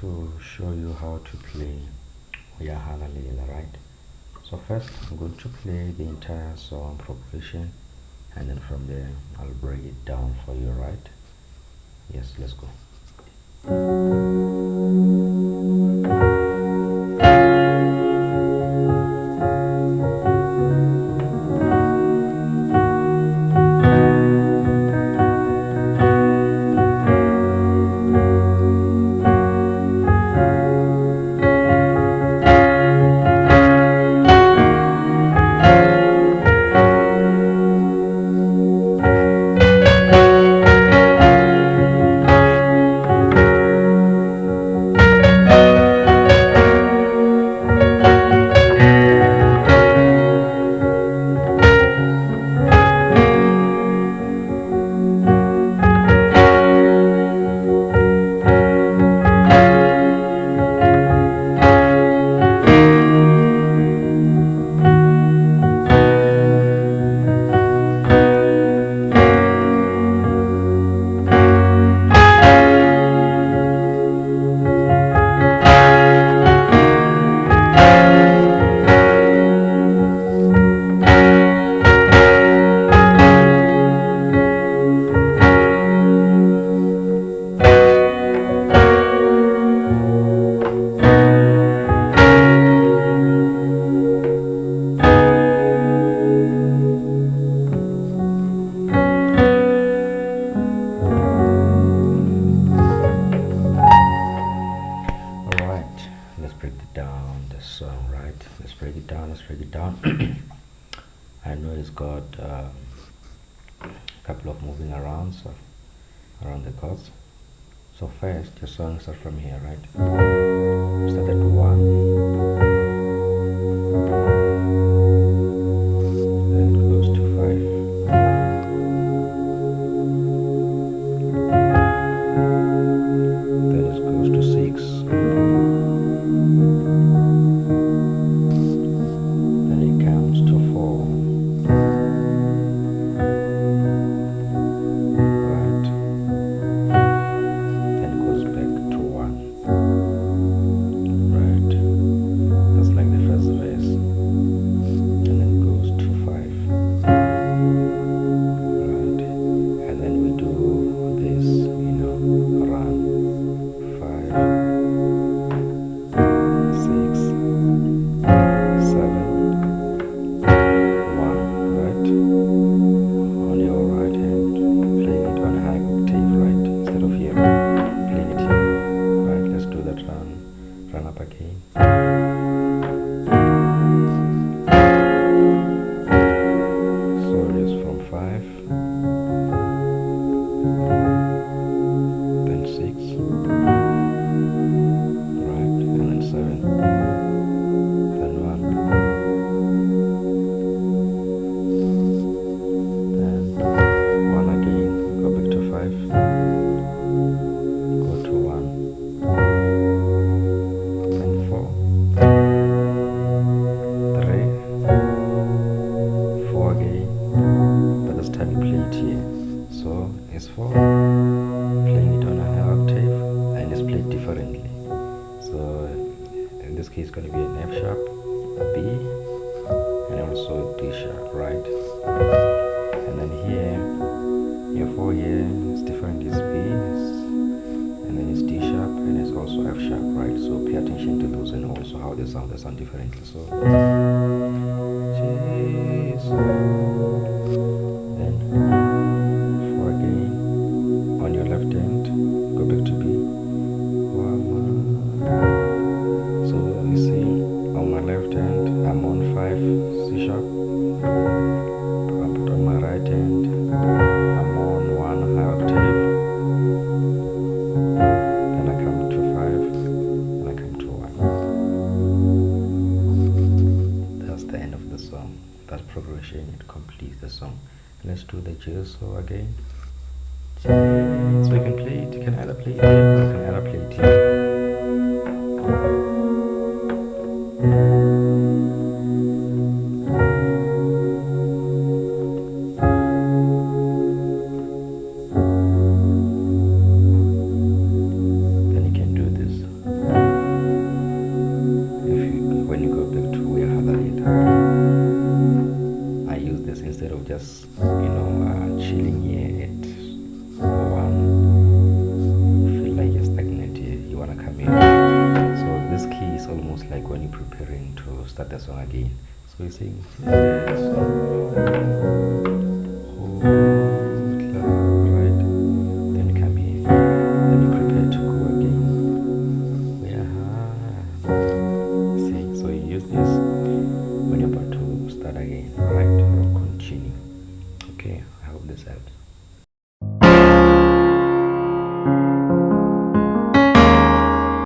to show you how to play O Ya Halalela, right? So first I'm going to play the entire song progression, and then from there I'll break it down for you, right? Yes, let's go. Let's break it down. I know it's got a couple of moving around, so around the chords. So first your song starts from here, right? Start at 1, then it goes to 5, then it goes to 6, then it comes to 4, right? Then it goes back to 1, right? That's like the first verse, and then it goes to 5, right? And then we do this, run 5, 6, 7, 1, right? On your right hand, playing it on a high octave, right? Instead of here, playing it here, right? Let's do that run up again. So it is from 5, then 6, right? And then 7, then 1, then 1 again, go back to 5, go to 1, then 4, 3, 4 again, but this time you play it here. So it's 4, playing it on a high octave, and it's played differently. So in this case it's going to be an F sharp, a B, and also a D sharp, right? And then here, your 4 here is different, it's B, and then it's D sharp, and it's also F sharp, right? So pay attention to those and also how they sound differently. So Jesus, then 4 again, on your left hand, go back to B. So you see, on my left hand, I'm on 5 C sharp, but on my right hand, I'm on 1 high octave, then I come to 5, and I come to 1. That's the end of the song. That progression, it completes the song. Let's do the J so again. So you can play it, you can either play it here, or you can either play it here. Then you can do this. the song again. So we sing.